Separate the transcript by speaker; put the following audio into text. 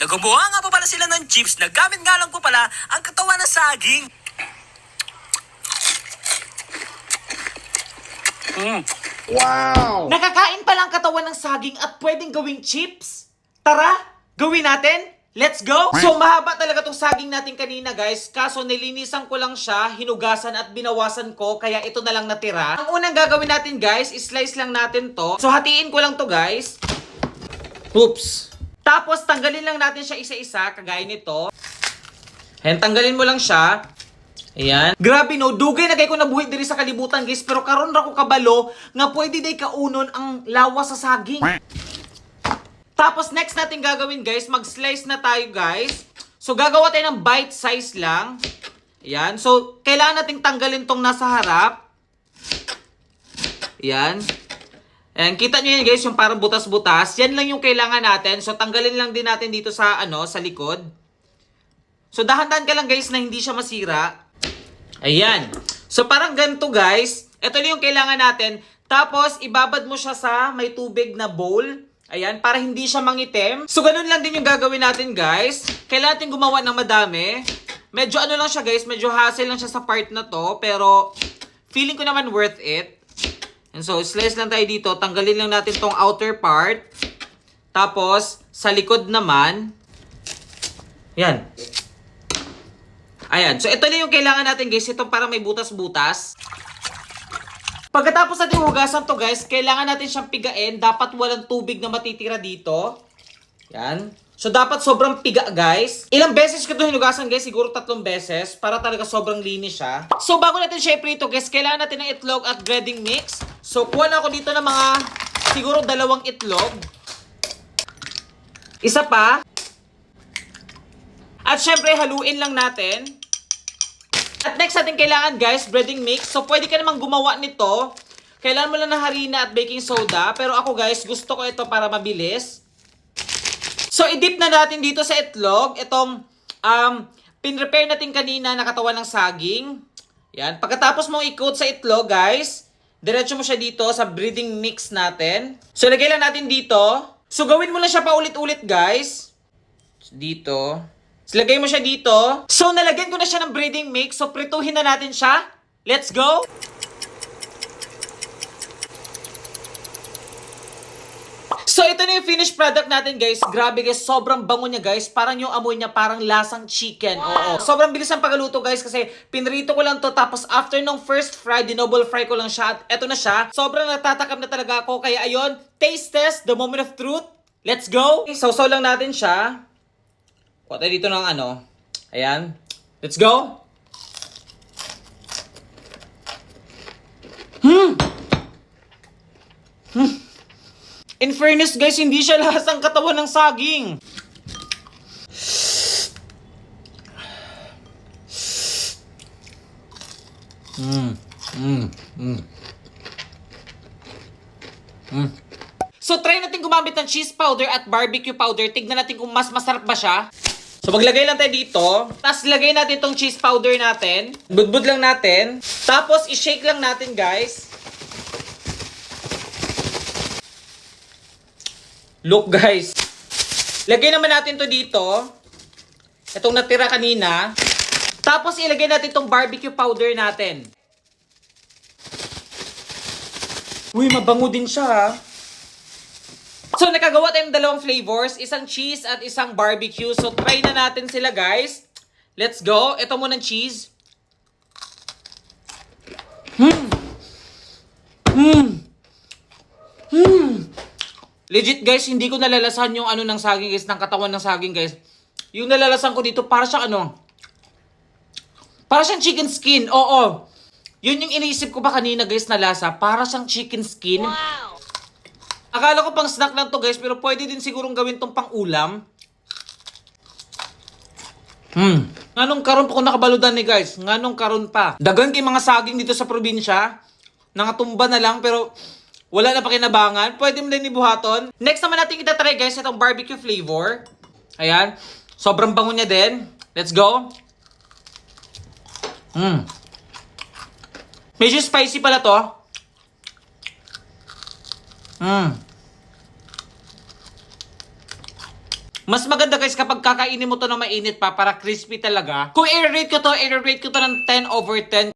Speaker 1: Naggumawa nga po pala sila ng chips na gamit nga lang po pala ang katawan ng saging.
Speaker 2: Wow!
Speaker 3: Nakakain pala ang katawan ng saging at pwedeng gawing chips? Tara, gawin natin! Let's go! So mahaba talaga tong saging natin kanina guys, kaso nilinisan ko lang siya, hinugasan at binawasan ko, kaya ito na lang natira. Ang unang gagawin natin guys, slice lang natin to. So hatiin ko lang to guys. Oops! Tapos tanggalin lang natin siya isa-isa, kagaya nito. Ayan, tanggalin mo lang siya. Ayan. Grabe no, dugay na kay ko nabuhi diri sa kalibutan guys, pero karon ra ko kabalo nga pwede day kaunon ang lawas sa saging. Tapos next natin gagawin guys, mag-slice na tayo guys. So gagawa tayo ng bite size lang. Ayan. So kailangan nating tanggalin tong nasa harap. Ayan. Ayan, kita nyo yan guys, yung parang butas-butas. Yan lang yung kailangan natin. So tanggalin lang din natin dito sa sa likod. So dahan-dahan ka lang guys na hindi siya masira. Ayan. So parang ganito guys. Ito lang yung kailangan natin. Tapos ibabad mo siya sa may tubig na bowl. Ayan, para hindi siya mangitim. So, ganun lang din yung gagawin natin, guys. Kailangan natin gumawa ng madami. Medyo ano lang siya, guys. Medyo hassle lang siya sa part na to. Pero, feeling ko naman worth it. And so, slice lang tayo dito. Tanggalin lang natin tong outer part. Tapos, sa likod naman. Yan. Ayan. So, ito lang yung kailangan natin, guys. Itong parang may butas-butas. Pagkatapos natin hugasan to guys, kailangan natin siyang pigain. Dapat walang tubig na matitira dito. Yan. So dapat sobrang piga guys. Ilang beses ko ito hinugasan guys? Siguro 3 beses. Para talaga sobrang linis siya. So bago natin siya iprito guys, kailangan natin ng itlog at breading mix. So kuha na ako dito ng mga siguro 2 itlog. Isa pa. At syempre haluin lang natin. At next natin kailangan guys, breading mix. So pwede ka namang gumawa nito. Kailangan mo lang ng harina at baking soda. Pero ako guys, gusto ko ito para mabilis. So i-dip na natin dito sa itlog. Itong pinrepare natin kanina na katawan ng saging. Yan. Pagkatapos mong i-coat sa itlog guys, diretso mo siya dito sa breading mix natin. So lagay lang natin dito. So gawin mo lang siya paulit-ulit guys. Dito. So, lagay mo siya dito. So, nalagyan ko na siya ng breading mix. So, prituhin na natin siya. Let's go! So, ito na yung finished product natin, guys. Grabe, guys. Sobrang bango niya, guys. Parang yung amoy niya, parang lasang chicken. Wow. Oo. Sobrang bilis ang pagluto, guys. Kasi, pinrito ko lang to. Tapos, after nung first fry, dinoble fry ko lang siya. At eto na siya. Sobrang natatakam na talaga ako. Kaya, ayun. Taste test. The moment of truth. Let's go! Sausaw lang natin siya. Kuha tayo dito ng Ayan. Let's go. In fairness guys, hindi siya lasang katawan ng saging. So try natin gumamit ng cheese powder at barbecue powder. Tignan natin kung mas masarap ba siya. So maglagay lang tayo dito. Tapos lagay natin itong cheese powder natin. Budbud lang natin. Tapos i-shake lang natin guys. Look guys. Lagay naman natin to dito. Itong natira kanina. Tapos ilagay natin itong barbecue powder natin. Uy, mabango din siya ha. So, nakagawa tayong 2 flavors. Isang cheese at isang barbecue. So, try na natin sila, guys. Let's go. Ito muna cheese. Legit, guys, hindi ko nalalasan yung ng saging, guys. Ng katawan ng saging, guys. Yung nalalasan ko dito, para siyang para siyang chicken skin. Oo. Yun yung iniisip ko pa kanina, guys, na lasa. Para siyang chicken skin. Wow. Akala ko pang snack lang to guys, pero pwede din sigurong gawin tong pang ulam. Nganong karon pa ko nakabaludan ni guys? Nganong karon pa? Dagan kay mga saging dito sa probinsya. Nangatumba na lang pero wala na pakinabangan. Pwede mo din ibuhaton. Next naman natin itatry guys itong barbecue flavor. Ayan. Sobrang bango niya din. Let's go. Medyo spicy pala to. Mas maganda guys kapag kakainin mo to na mainit pa para crispy talaga. Kung i-rate ko to ng 10/10